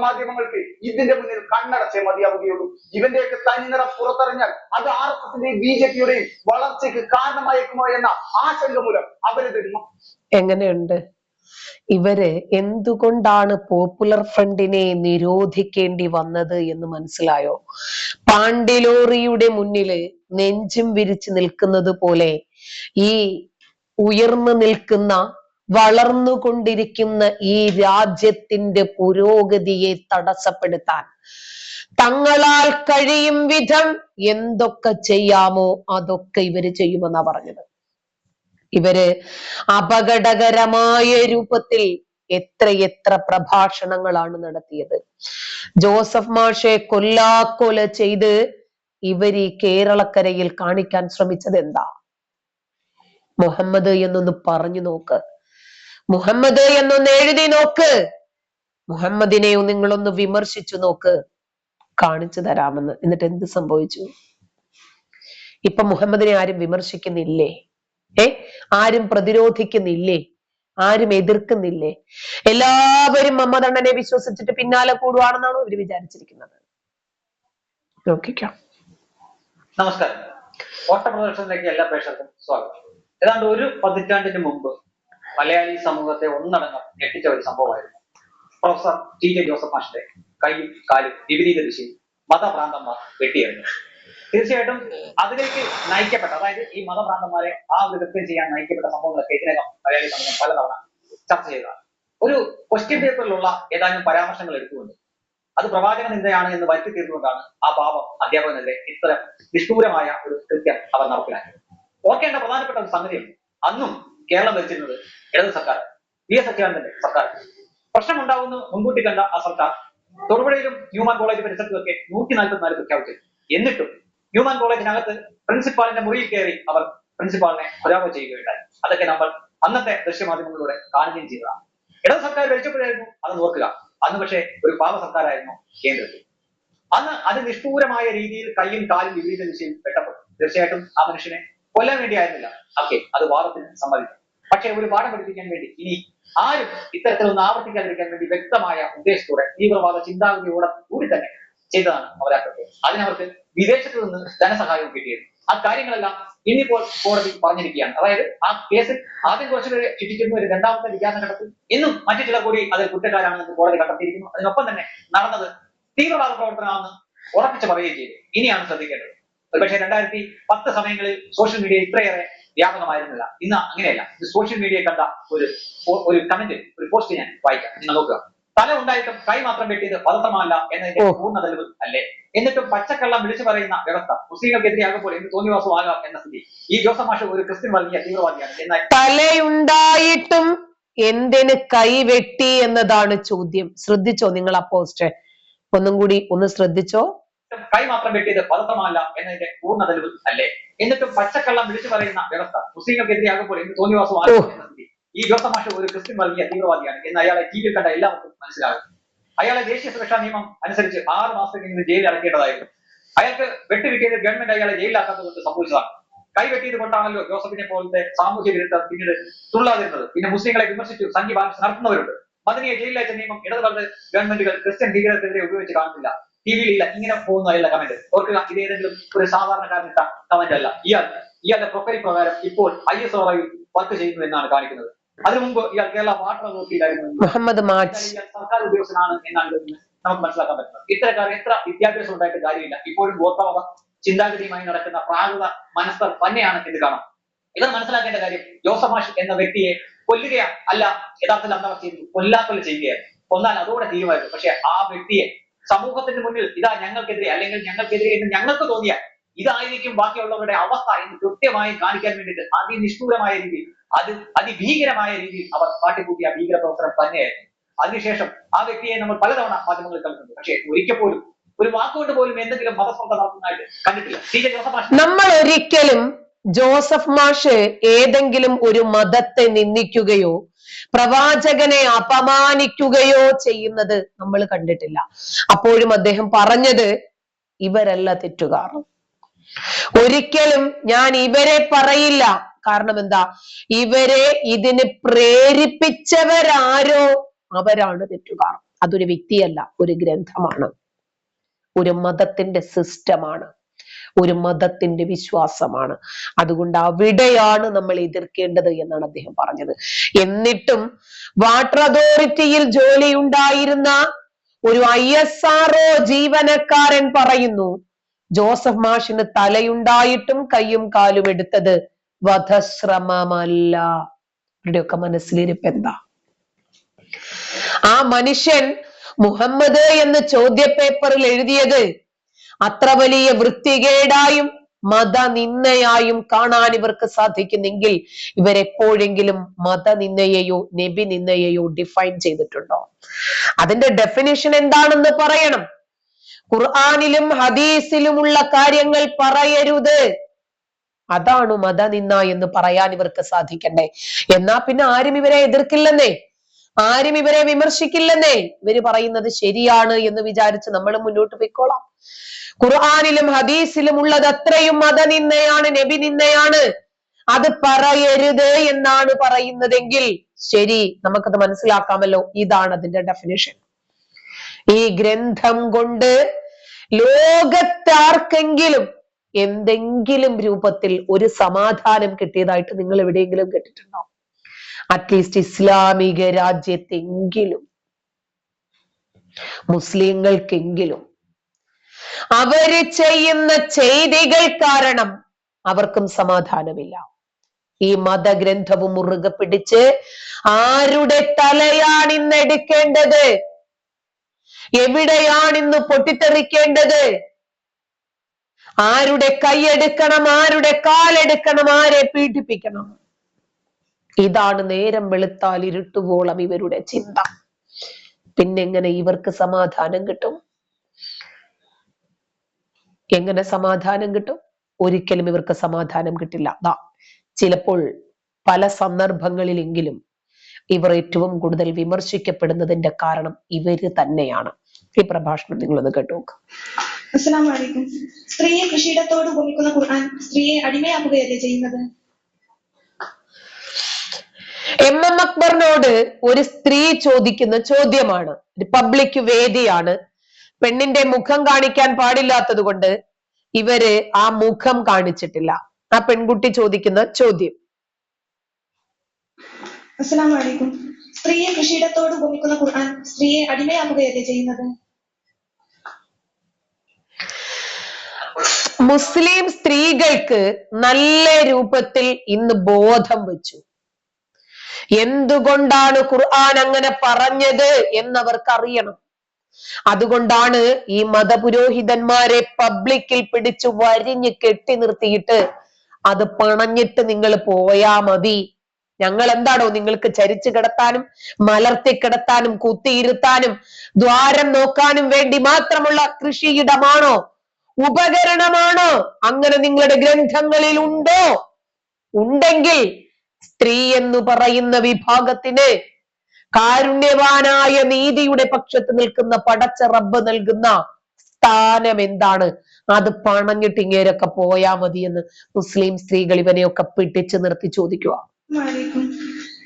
മാധ്യമങ്ങൾക്ക് ഇതിന്റെ മുന്നിൽ കണ്ണടച്ചേ മതിയാവുകയുള്ളൂ. ഇവന്റെയൊക്കെ തനിനിറം പുറത്തിറങ്ങിയാൽ അത് RSSന്റെയും BJPയുടെയും വളർച്ചയ്ക്ക് കാരണമായേക്കുമോ എന്ന ആശങ്ക മൂലം അവരത് എങ്ങനെയുണ്ട്? ഇവര് എന്തുകൊണ്ടാണ് പോപ്പുലർ ഫ്രണ്ടിനെ നിരോധിക്കേണ്ടി വന്നത് എന്ന് മനസ്സിലായോ? പാണ്ടിലോറിയുടെ മുന്നില് നെഞ്ചും വിരിച്ചു നിൽക്കുന്നത് പോലെ ഈ ഉയർന്നു നിൽക്കുന്ന വളർന്നുകൊണ്ടിരിക്കുന്ന ഈ രാജ്യത്തിന്റെ പുരോഗതിയെ തടസ്സപ്പെടുത്താൻ തങ്ങളാൽ കഴിയും വിധം എന്തൊക്കെ ചെയ്യാമോ അതൊക്കെ ഇവര് ചെയ്യുമെന്നാ പറഞ്ഞത്. ഇവര് അപകടകരമായ രൂപത്തിൽ എത്ര പ്രഭാഷണങ്ങളാണ് നടത്തിയത്. ജോസഫ് മാഷെ കൊല്ലാക്കൊല ചെയ്ത് ഇവർ ഈ കേരളക്കരയിൽ കാണിക്കാൻ ശ്രമിച്ചത് എന്താ? മുഹമ്മദ് എന്നൊന്ന് പറഞ്ഞു നോക്ക്. മുഹമ്മദ് എന്നൊന്ന് എഴുതി നോക്ക്, മുഹമ്മദിനെയോ നിങ്ങളൊന്ന് വിമർശിച്ചു നോക്ക്, കാണിച്ചു തരാമെന്ന്. എന്നിട്ട് എന്ത് സംഭവിച്ചു? ഇപ്പൊ മുഹമ്മദിനെ ആരും വിമർശിക്കുന്നില്ലേ? ആരും പ്രതിരോധിക്കുന്നില്ലേ? ആരും എതിർക്കുന്നില്ലേ? എല്ലാവരും മുഹമ്മദ് അണ്ണനെ വിശ്വസിച്ചിട്ട് പിന്നാലെ കൂടുവാണെന്നാണോ ഇവര് വിചാരിച്ചിരിക്കുന്നത്? നോക്കിക്കാം. നമസ്കാരം. ഓട്ടപ്രദർശനത്തിലേക്ക് എല്ലാ പ്രേക്ഷകർക്കും സ്വാഗതം. ഏതാണ്ട് ഒരു പതിറ്റാണ്ടിന് മുമ്പ് മലയാളി സമൂഹത്തെ ഒന്നടങ്കം ഞെട്ടിച്ച ഒരു സംഭവമായിരുന്നു പ്രൊഫസർ ടി.ജെ. ജോസഫ് മാഷിന്റെ കൈയും കാലും വിപരീത ദിശയിൽ മതഭ്രാന്തന്മാർ വെട്ടിയെറിഞ്ഞു. തീർച്ചയായിട്ടും അതിലേക്ക് നയിക്കപ്പെട്ട, അതായത് ഈ മതഭ്രാന്തന്മാരെ ആ ഒരു കൃത്യം ചെയ്യാൻ നയിക്കപ്പെട്ട സംഭവങ്ങളൊക്കെ ഇതിനകം മലയാളി സമൂഹം പലതവണ ചർച്ച ചെയ്തതാണ്. ഒരു ക്വസ്റ്റ്യൻ പേപ്പറിലുള്ള ഏതാനും പരാമർശങ്ങൾ എടുത്തുകൊണ്ട് അത് പ്രവാചക നിന്ദയാണ് എന്ന് വരുത്തി തീർന്നുകൊണ്ടാണ് ആ പാപം അധ്യാപകനെതിരെ ഇത്തരം നിഷ്ഠൂരമായ ഒരു കൃത്യം അവർ നടപ്പിലാക്കിയത്. ഓർക്കേണ്ട പ്രധാനപ്പെട്ട ഒരു സംഗതിയുണ്ട്. അന്നും കേരളം ഭരിച്ചിരുന്നത് ഇടത് സർക്കാർ, വി.എസ്. അച്യുതാനന്ദന്റെ സർക്കാർ. പ്രശ്നമുണ്ടാവുന്നു മുൻകൂട്ടി കണ്ട ആ സർക്കാർ തൊടുപുഴയിലും ന്യൂമാൻ കോളേജ് പരിസരത്തുമൊക്കെ 144 പ്രഖ്യാപിച്ചു. എന്നിട്ടും ന്യൂമാൻ കോളേജിനകത്ത് പ്രിൻസിപ്പാളിന്റെ മുറിയിൽ കയറി അവർ പ്രിൻസിപ്പാളിനെ ഹരാമോ ചെയ്യുകയുണ്ടായി. അതൊക്കെ നമ്മൾ അന്നത്തെ ദൃശ്യമാധ്യമങ്ങളിലൂടെ കാണുകയും ചെയ്തതാണ്. ഇടത് സർക്കാർ ഭരിച്ചപ്പോഴായിരുന്നു അത് നോക്കുക. അന്ന് പക്ഷേ ഒരു പാവ സർക്കാരായിരുന്നു കേന്ദ്രത്തിൽ. അന്ന് അത് നിഷ്ഠൂരമായ രീതിയിൽ കൈയും കാലും വിപരീത ദിശയിൽ വെട്ടപ്പെട്ടു. തീർച്ചയായിട്ടും ആ മനുഷ്യനെ കൊല്ലാൻ വേണ്ടി ആയിരുന്നില്ല. ഓക്കെ, അത് വാദത്തിന് സമ്മതിക്കും. പക്ഷെ ഒരു പാഠം പഠിപ്പിക്കാൻ വേണ്ടി ഇനി ആരും ഇത്തരത്തിലൊന്നും ആവർത്തിക്കാതിരിക്കാൻ വേണ്ടി വ്യക്തമായ ഉദ്ദേശത്തോടെ തീവ്രവാദ ചിന്താഗതിയോടെ കൂടി തന്നെ ചെയ്തതാണ് അവരാക്കത്തെ. അതിനവർക്ക് വിദേശത്ത് നിന്ന് ധനസഹായവും കിട്ടിയിരുന്നു. ആ കാര്യങ്ങളെല്ലാം ഇന്നിപ്പോൾ കോടതി പറഞ്ഞിരിക്കുകയാണ്. അതായത് ആ കേസിൽ ആദ്യം കുറച്ചുപേരെ ശിക്ഷിച്ചിരുന്നു. ഒരു രണ്ടാമത്തെ വിചാരണ ഘട്ടത്തിൽ ഇന്നും മറ്റു ചിലർ കൂടി അതിൽ കുറ്റക്കാരാണെന്ന് കോടതി കണ്ടെത്തിയിരിക്കുന്നു. അതിനൊപ്പം തന്നെ നടന്നത് തീവ്രവാദ പ്രവർത്തനമാണെന്ന് ഉറപ്പിച്ച് പറയുകയും ചെയ്തു. ഇനിയാണ് ശ്രദ്ധിക്കേണ്ടത്. ഒരുപക്ഷെ 2010 സമയങ്ങളിൽ സോഷ്യൽ മീഡിയ ഇത്രയേറെ വ്യാപകമായിരുന്നില്ല. ഇന്ന് അങ്ങനെയല്ല. ഇത് സോഷ്യൽ മീഡിയ കണ്ട ഒരു കമന്റ്, ഒരു പോസ്റ്റ് ഞാൻ വായിക്കാം, നിങ്ങൾ നോക്കുക. തല ഉണ്ടായിട്ടും കൈ മാത്രം വെട്ടിയത് പദത്രമല്ല എന്നതിന്റെ പൂർണ്ണ തെളിവ് അല്ലേ? എന്നിട്ടും പച്ചക്കള്ളം വിളിച്ചു പറയുന്ന വ്യവസ്ഥ മുസ്ലിങ്ങൾക്കെതിരെയാകുമ്പോൾ എന്ത് തോന്നിവാസമാകാം എന്ന സ്ഥിതി. ഈ ജോസഫ് മാഷ് ഒരു ക്രിസ്ത്യൻ വർഗീയ തീവ്രവാദിയാണ്. എന്നാൽ തലയുണ്ടായിട്ടും എന്തിന് കൈ വെട്ടി എന്നതാണ് ചോദ്യം. ശ്രദ്ധിച്ചോ നിങ്ങൾ ആ പോസ്റ്റ്? ഒന്നും കൂടി ഒന്ന് ശ്രദ്ധിച്ചോ. കൈ മാത്രം വെട്ടിയത് പദത്രമല്ല എന്നതിന്റെ പൂർണ്ണ തെളിവ് അല്ലേ? എന്നിട്ടും പച്ചക്കള്ളം വിളിച്ചു പറയുന്ന വ്യവസ്ഥ മുസ്ലിങ്ങൾക്കെതിരെയാകുമ്പോൾ എന്ത് തോന്നിവാസമാകാം എന്ന സ്ഥിതി. ഈ ജോസഫ് മാഷ് ഒരു ക്രിസ്ത്യൻ വർഗീയ തീവ്രവാദിയാണ് എന്ന് അയാളെ ടിവിയിൽ കണ്ട എല്ലാവർക്കും മനസ്സിലാകും. അയാളെ ദേശീയ സുരക്ഷാ നിയമം അനുസരിച്ച് 6 മാസത്തേക്ക് ജയിലിൽ അടക്കേണ്ടതായിരുന്നു. അയാൾക്ക് വെട്ടിക്കിട്ടിയത് ഗവൺമെന്റ് അയാളെ ജയിലിലാക്കാത്തത് കൊണ്ട് സംഭവിച്ചതാണ്. കൈ വെട്ടിയത് കൊണ്ടാണല്ലോ ജോസഫിനെ പോലത്തെ സാമൂഹ്യ വിരുദ്ധർ പിന്നീട് തുള്ളാതിരുന്നത്. പിന്നെ മുസ്ലിങ്ങളെ വിമർശിച്ചു സംഘി ബാലൻസ് നടത്തുന്നവരുണ്ട്. മദനിയെ ജയിലിലയച്ച നിയമം ഇടതുപക്ഷ ഗവൺമെന്റുകൾ ക്രിസ്ത്യൻ ഭീകരർക്കെതിരെ ഉപയോഗിച്ച് കാണുന്നില്ല. ടിവിയിൽ ഇല്ല. ഇങ്ങനെ പോകുന്നു അയാളുടെ കമന്റ്. ഓർക്കുക, ഇത് ഏതെങ്കിലും ഒരു സാധാരണക്കാരനിട്ട കമന്റ് അല്ല. ഇയാളുടെ പ്രൊഫൈൽ പ്രകാരം ഇപ്പോൾ ISROയിൽ വർക്ക് ചെയ്യുന്നു എന്നാണ് കാണിക്കുന്നത്. അതിനു മുമ്പ് ഇയാൾ കേരള വാട്ടർ അതോറിറ്റിയിലായിരുന്നു. മുഹമ്മദ് മാച്ച് സർക്കാർ ഉദ്യോഗസ്ഥനാണ് എന്നാണ് നമുക്ക് മനസ്സിലാക്കാൻ പറ്റുന്നത്. ഇത്തരക്കാർ എത്ര വിദ്യാഭ്യാസം ഉണ്ടായിട്ട് കാര്യമില്ല. ഇപ്പോഴും ഗോത്രവാദ ചിന്താഗതിയുമായി നടക്കുന്ന പ്രാകൃത മനസ്സർ തന്നെയാണ് എന്ന് കാണാം. ഇവർ മനസ്സിലാക്കേണ്ട കാര്യം, ജോസഫ് മാഷ് എന്ന വ്യക്തിയെ കൊല്ലുകയാ അല്ല, യഥാർത്ഥത്തിൽ അന്നവർ ചെയ്തു കൊല്ലാക്കൊല്ല ചെയ്യുകയായിരുന്നു. കൊന്നാൽ അതോടെ തീരുമായിരുന്നു. പക്ഷെ ആ വ്യക്തിയെ സമൂഹത്തിന് മുന്നിൽ ഇതാ ഞങ്ങൾക്കെതിരെ അല്ലെങ്കിൽ ഞങ്ങൾക്കെതിരെ എന്ന് ഞങ്ങൾക്ക് തോന്നിയാൽ ഇതായിരിക്കും ബാക്കിയുള്ളവരുടെ അവസ്ഥ എന്ന് കൃത്യമായി കാണിക്കാൻ വേണ്ടിയിട്ട് അതിനിഷ്ഠൂരമായ രീതിയിൽ, അതിഭീകരമായ രീതിയിൽ അവർ കാട്ടിക്കൂട്ടിയ ഭീകര പ്രവർത്തനം തന്നെയായിരുന്നു. അതിനുശേഷം ആ വ്യക്തിയെ നമ്മൾ പലതവണ മാധ്യമങ്ങളിൽ കണ്ടിട്ടുണ്ട്. പക്ഷേ ഒരിക്കൽ പോലും ഒരു വാക്കുകൊണ്ട് പോലും എന്തെങ്കിലും മതസ്പർദ്ധ നടത്തുന്നതായിട്ട് കണ്ടിട്ടില്ല. ടി.ജെ. ജോസഫ് മാഷ് നമ്മൾ ഒരിക്കലും ജോസഫ് മാഷ് ഏതെങ്കിലും ഒരു മതത്തെ നിന്ദിക്കുകയോ പ്രവാചകനെ അപമാനിക്കുകയോ ചെയ്യുന്നത് നമ്മൾ കണ്ടിട്ടില്ല. അപ്പോഴും അദ്ദേഹം പറഞ്ഞത് ഇവരല്ല തെറ്റുകാർ. ഒരിക്കലും ഞാൻ ഇവരെ പറയില്ല. കാരണം എന്താ? ഇവരെ ഇതിന് പ്രേരിപ്പിച്ചവരാരോ അവരാണ് തെറ്റുകാർ. അതൊരു വ്യക്തിയല്ല, ഒരു ഗ്രന്ഥമാണ്, ഒരു മതത്തിന്റെ സിസ്റ്റമാണ്, ഒരു മതത്തിന്റെ വിശ്വാസമാണ്. അതുകൊണ്ട് അവിടെയാണ് നമ്മൾ എതിർക്കേണ്ടത് എന്നാണ് അദ്ദേഹം പറഞ്ഞത്. എന്നിട്ടും വാട്ടർ അതോറിറ്റിയിൽ ജോലിയുണ്ടായിരുന്ന ഒരു ISRO ജീവനക്കാരൻ പറയുന്നു, ജോസഫ് മാഷിന് തലയുണ്ടായിട്ടും കയ്യും കാലും എടുത്തത് വധശ്രമമല്ല. ഇവിടെയൊക്കെ മനസ്സിലിരിപ്പ് എന്താ? ആ മനുഷ്യൻ മുഹമ്മദ് എന്ന് ചോദ്യപേപ്പറിൽ എഴുതിയത് അത്ര വലിയ വൃത്തികേടായും മതനിന്ദയായും കാണാൻ ഇവർക്ക് സാധിക്കുന്നെങ്കിൽ ഇവരെപ്പോഴെങ്കിലും മതനിന്ദയെയോ നബി നിന്ദയെയോ ഡിഫൈൻ ചെയ്തിട്ടുണ്ടോ? അതിന്റെ ഡെഫിനിഷൻ എന്താണെന്ന് പറയണം. ഖുർആനിലും ഹദീസിലുമുള്ള കാര്യങ്ങൾ പറയരുത്. അതാണ് മതനിന്ദ എന്ന് പറയാൻ ഇവർക്ക് സാധിക്കണ്ടേ. എന്നാ പിന്നെ ആരും ഇവരെ എതിർക്കില്ലെന്നേ, ആരും ഇവരെ വിമർശിക്കില്ലെന്നേ. ഇവര് പറയുന്നത് ശരിയാണ് എന്ന് വിചാരിച്ച് നമ്മൾ മുന്നോട്ട് പോയിക്കോളാം. ഖുർആനിലും ഹദീസിലും ഉള്ളത് അത്രയും മതനിന്ദയാണ്, നബി നിന്ദയാണ്. അത് പറയരുത് എന്നാണ് പറയുന്നതെങ്കിൽ ശരി, നമുക്കത് മനസ്സിലാക്കാമല്ലോ. ഇതാണ് അതിന്റെ ഡെഫിനിഷൻ. ഈ ഗ്രന്ഥം കൊണ്ട് ലോകത്താർക്കെങ്കിലും എന്തെങ്കിലും രൂപത്തിൽ ഒരു സമാധാനം കിട്ടിയതായിട്ട് നിങ്ങൾ എവിടെയെങ്കിലും കേട്ടിട്ടുണ്ടോ? അറ്റ്ലീസ്റ്റ് ഇസ്ലാമിക രാജ്യത്തെങ്കിലും, മുസ്ലിങ്ങൾക്കെങ്കിലും അവര് ചെയ്യുന്ന ചെയ്തികൾ കാരണം അവർക്കും സമാധാനമില്ല. ഈ മതഗ്രന്ഥവും മുറുകെ പിടിച്ച് ആരുടെ തലയാണ് ഇന്ന് എടുക്കേണ്ടത്, എവിടെയാണ് ഇന്ന് പൊട്ടിത്തെറിക്കേണ്ടത്, ആരുടെ കൈയെടുക്കണം, ആരുടെ കാലെടുക്കണം, ആരെ പീഡിപ്പിക്കണം, ഇതാണ് നേരം വെളുത്താൽ ഇരുട്ടുവോളം ഇവരുടെ ചിന്ത. പിന്നെങ്ങനെ ഇവർക്ക് സമാധാനം കിട്ടും? എങ്ങനെ സമാധാനം കിട്ടും? ഒരിക്കലും ഇവർക്ക് സമാധാനം കിട്ടില്ല. ചിലപ്പോൾ പല സന്ദർഭങ്ങളിലെങ്കിലും ഇവർ ഏറ്റവും കൂടുതൽ വിമർശിക്കപ്പെടുന്നതിന്റെ കാരണം ഇവര് തന്നെയാണ്. ഈ പ്രഭാഷണം നിങ്ങളൊന്ന് കേട്ടു. അസ്സലാമു അലൈക്കും. സ്ത്രീയെ കൃഷിയിടത്തോട് ഉപമിക്കുന്ന ഖുർആൻ സ്ത്രീയെ അടിമയാക്കുകയല്ലേ ചെയ്യുന്നത്? MM അക്ബറിനോട് ഒരു സ്ത്രീ ചോദിക്കുന്ന ചോദ്യമാണ്. ഒരു പബ്ലിക് വേദിയാണ്. പെണ്ണിന്റെ മുഖം കാണിക്കാൻ പാടില്ലാത്തത് കൊണ്ട് ഇവര് ആ മുഖം കാണിച്ചിട്ടില്ല. ആ പെൺകുട്ടി ചോദിക്കുന്ന ചോദ്യം. അസ്സലാമു അലൈക്കും. സ്ത്രീയെ കൃഷിയിടത്തോട് ഉപമിക്കുന്ന ഖുർആൻ സ്ത്രീയെ അടിമയാക്കുകയല്ലേ ചെയ്യുന്നത്? മുസ്ലിം സ്ത്രീകൾക്ക് നല്ല രൂപത്തിൽ ഇന്ന് ബോധം വെച്ചു. എന്തുകൊണ്ടാണ് ഖുർആൻ അങ്ങനെ പറഞ്ഞത് എന്നവർക്ക് അറിയണം. അതുകൊണ്ടാണ് ഈ മതപുരോഹിതന്മാരെ പബ്ലിക്കിൽ പിടിച്ചു വരിഞ്ഞ് കെട്ടി നിർത്തിയിട്ട് അത് പണഞ്ഞിട്ട് നിങ്ങൾ പോയാ മതി, ഞങ്ങൾ എന്താണോ നിങ്ങൾക്ക് ചരിച്ചു കിടത്താനും മലർത്തി കിടത്താനും കുത്തിയിരുത്താനും ദ്വാരം നോക്കാനും വേണ്ടി മാത്രമുള്ള കൃഷിയിടമാണോ, ഉപകരണമാണോ? അങ്ങനെ നിങ്ങളുടെ ഗ്രന്ഥങ്ങളിൽ ഉണ്ടോ? ഉണ്ടെങ്കിൽ സ്ത്രീ എന്ന് പറയുന്ന വിഭാഗത്തിന് കാരുണ്യവാനായ നീതിയുടെ പക്ഷത്ത് നിൽക്കുന്ന പടച്ച റബ്ബ് നൽകുന്ന സ്ഥാനം എന്താണ്? അത് പണഞ്ഞിട്ട് ഇങ്ങേരൊക്കെ പോയാ മതി എന്ന് മുസ്ലിം സ്ത്രീകൾ ഇവനെയൊക്കെ പിടിച്ചു നിർത്തി ചോദിക്കുക.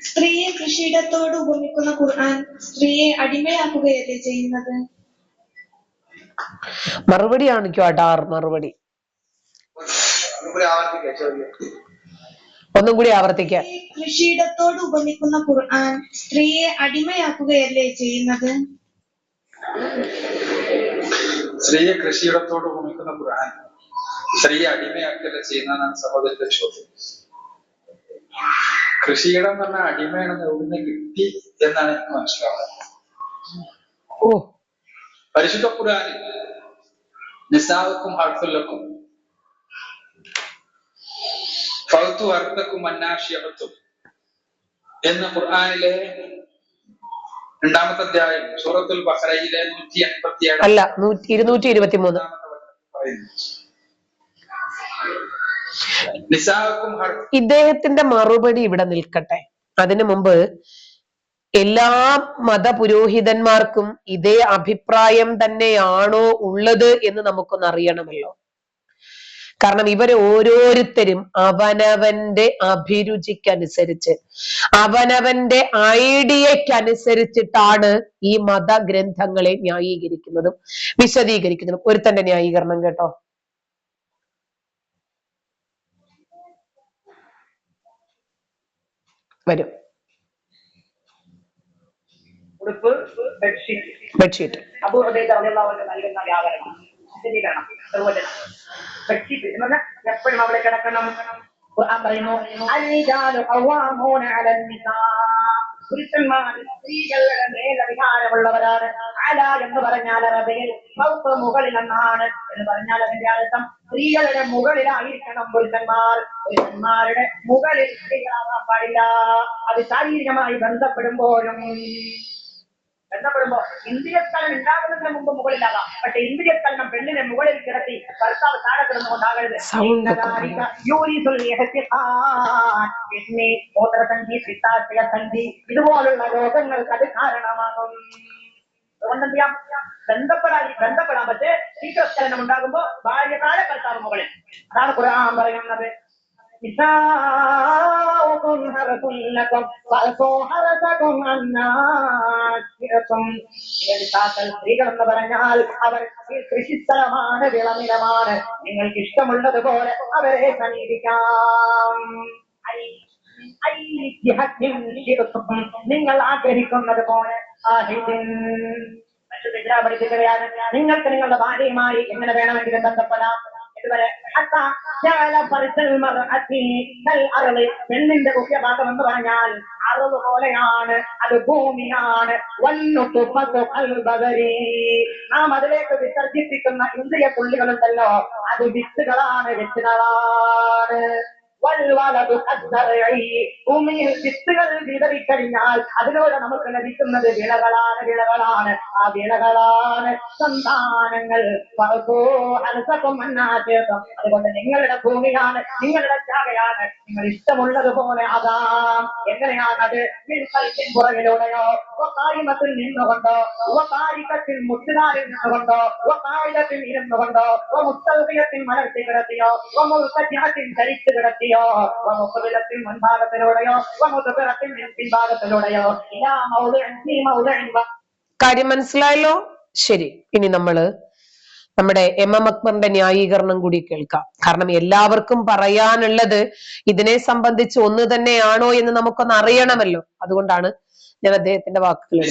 സ്ത്രീയെ കൃഷിയിടത്തോട് ഉപമിക്കുന്ന ഖുർആൻ സ്ത്രീയെ അടിമയാക്കുകയല്ലേ ചെയ്യുന്നത്? മറുപടി കാണിക്കോ അടാർ? മറുപടി ഒന്നും കൂടി ആവർത്തിക്കാം. കൃഷിയിടത്തോട് ഉപമിക്കുന്ന ഖുർആൻ സ്ത്രീയെ അടിമയാക്കുകയല്ലേ ചെയ്യുന്നത്? സ്ത്രീയെ കൃഷിയിടത്തോട് ഉപമിക്കുന്ന ഖുർആൻ സ്ത്രീയെ അടിമയാക്കല്ലേ ചെയ്യുന്നതാണ് സഹോദരന്റെ ചോദ്യം. കൃഷിയിടം എന്ന് പറഞ്ഞാൽ അടിമയാണെന്ന് എവിടുന്ന് കിട്ടി എന്നാണ് എനിക്ക് മനസ്സിലാവുന്നത്. പരിശുദ്ധ ഖുർആനിൽ നിസാവക്കും ഹർഫുല്ലക്കും ഫൗത്തു അർത്തക്കും അന്നാശിയബത്തും എന്ന ഖുർആനിലെ 2-ാമത്തെ അധ്യായം സൂറത്തുൽ ബഖറയിലെ 187 അല്ല 223 ഇദ്ദേഹത്തിന്റെ മറുപടി ഇവിടെ നിൽക്കട്ടെ. അതിനു മുമ്പ് എല്ലാ മതപുരോഹിതന്മാർക്കും ഇതേ അഭിപ്രായം തന്നെയാണോ ഉള്ളത് എന്ന് നമുക്കൊന്ന് അറിയണമല്ലോ. കാരണം ഇവർ ഓരോരുത്തരും അവനവന്റെ അഭിരുചിക്കനുസരിച്ച് അവനവന്റെ ഐഡിയക്കനുസരിച്ചിട്ടാണ് ഈ മതഗ്രന്ഥങ്ങളെ ന്യായീകരിക്കുന്നതും വിശദീകരിക്കുന്നതും. ഒരുത്തന്റെ ന്യായീകരണം കേട്ടോ. വരും. ബെഡ്ഷീറ്റ് എപ്പോഴും അവിടെ കിടക്കണം. പുരുഷന്മാർ സ്ത്രീകളുടെ മേലധികാരമുള്ളവരാണ്. അല എന്ന് പറഞ്ഞാൽ അറബിയിൽ മുകളിൽ എന്നാണ് എന്ന് പറഞ്ഞാൽ അതിന്റെ അർത്ഥം സ്ത്രീകളുടെ മുകളിലായിരിക്കണം പുരുഷന്മാർ. പുരുഷന്മാരുടെ മുകളിൽ സ്ത്രീകളാവാൻ പാടില്ല. അത് ശാരീരികമായി ബന്ധപ്പെടുമ്പോഴും ബന്ധപ്പെടുമ്പോ ഇന്ദ്രിയസ്ഖലനം ഉണ്ടാകുന്നതിന് മുമ്പ് മുകളിലാകാം. പക്ഷെ ഇന്ദ്രിയസ്ഖലനം പെണ്ണിനെ മുകളിൽ കിടത്തി ഭർത്താവ് താഴെ കിടന്നുകൊണ്ടാകരുത്. മൂത്രസന്ധി, പിത്താശയ സന്ധി ഇതുപോലുള്ള രോഗങ്ങൾക്ക് അത് കാരണമാകും. അതുകൊണ്ട് എന്ത് ചെയ്യാം? ബന്ധപ്പെടാം. പക്ഷേ ശീഘ്രസ്ഖലനം ഉണ്ടാകുമ്പോ ഭാര്യ താഴെ ഭർത്താവ് മുകളിൽ. അതാണ് ഖുർആൻ പറയുന്നത്. സ്ത്രീകൾ എന്ന് പറഞ്ഞാൽ അവർ കൃഷിസ്ഥലമാണ്, വിളനിലമാണ്. നിങ്ങൾക്ക് ഇഷ്ടമുള്ളതുപോലെ അവരെ സമീപിക്കാം. നിങ്ങൾ ആഗ്രഹിക്കുന്നത് പോലെ പഠിപ്പിക്കുകയാണ്. നിങ്ങൾക്ക് നിങ്ങളുടെ ഭാര്യയുമായി എങ്ങനെ വേണമെങ്കിലും ബന്ധപ്പെടാം. ഇതുവരെ പെണ്ണിന്റെ മുഖ്യഭാഗം എന്ന് പറഞ്ഞാൽ അറിവ് പോലെയാണ്, അത് ഭൂമിയാണ്. നാം അതിലേക്ക് വിസർജിപ്പിക്കുന്ന ഇന്ദ്രിയ പുള്ളികളുണ്ടല്ലോ, അത് വിത്തുകളാണ്. ഭൂമിയിൽ വിത്തുകൾ വിതറിക്കഴിഞ്ഞാൽ അതിലൂടെ നമുക്ക് ലഭിക്കുന്നത് വിളകളാണ്. ആ വിളകളാണ് സന്താനങ്ങൾ. അതുകൊണ്ട് നിങ്ങളുടെ ഭൂമിയാണ്, നിങ്ങളുടെ ജാഗയാണ്. നിങ്ങൾ ഇഷ്ടമുള്ളതുപോലെ ആകാം. എങ്ങനെയാണത്? പുറകിലൂടെയോ, കായിമത്തിൽ നിന്നുകൊണ്ടോ, കാരികത്തിൽ മുത്തുകാരിൽ നിന്നുകൊണ്ടോ, കായികത്തിൽ ഇരുന്നുകൊണ്ടോ, മുത്തൽബിയത്തിൽ മലർത്തി കിടത്തിയോ, മുത്തജ്ഞത്തിൽ ധരിച്ചു കിടത്തിയോ, മുഖവിലത്തിൽ മുൻഭാഗത്തിലൂടെയോ, മുഖവിലത്തിൽ പിൻഭാഗത്തിലൂടെയോ കാര്യം മനസ്സിലായല്ലോ? ശരി, ഇനി നമ്മുടെ MM അക്ബറിന്റെ ന്യായീകരണം കൂടി കേൾക്കാം. കാരണം എല്ലാവർക്കും പറയാനുള്ളത് ഇതിനെ സംബന്ധിച്ച് ഒന്ന് തന്നെയാണോ എന്ന് നമുക്കൊന്ന് അറിയണമല്ലോ. അതുകൊണ്ടാണ് ഞാൻ അദ്ദേഹത്തിന്റെ വാക്കുകൾ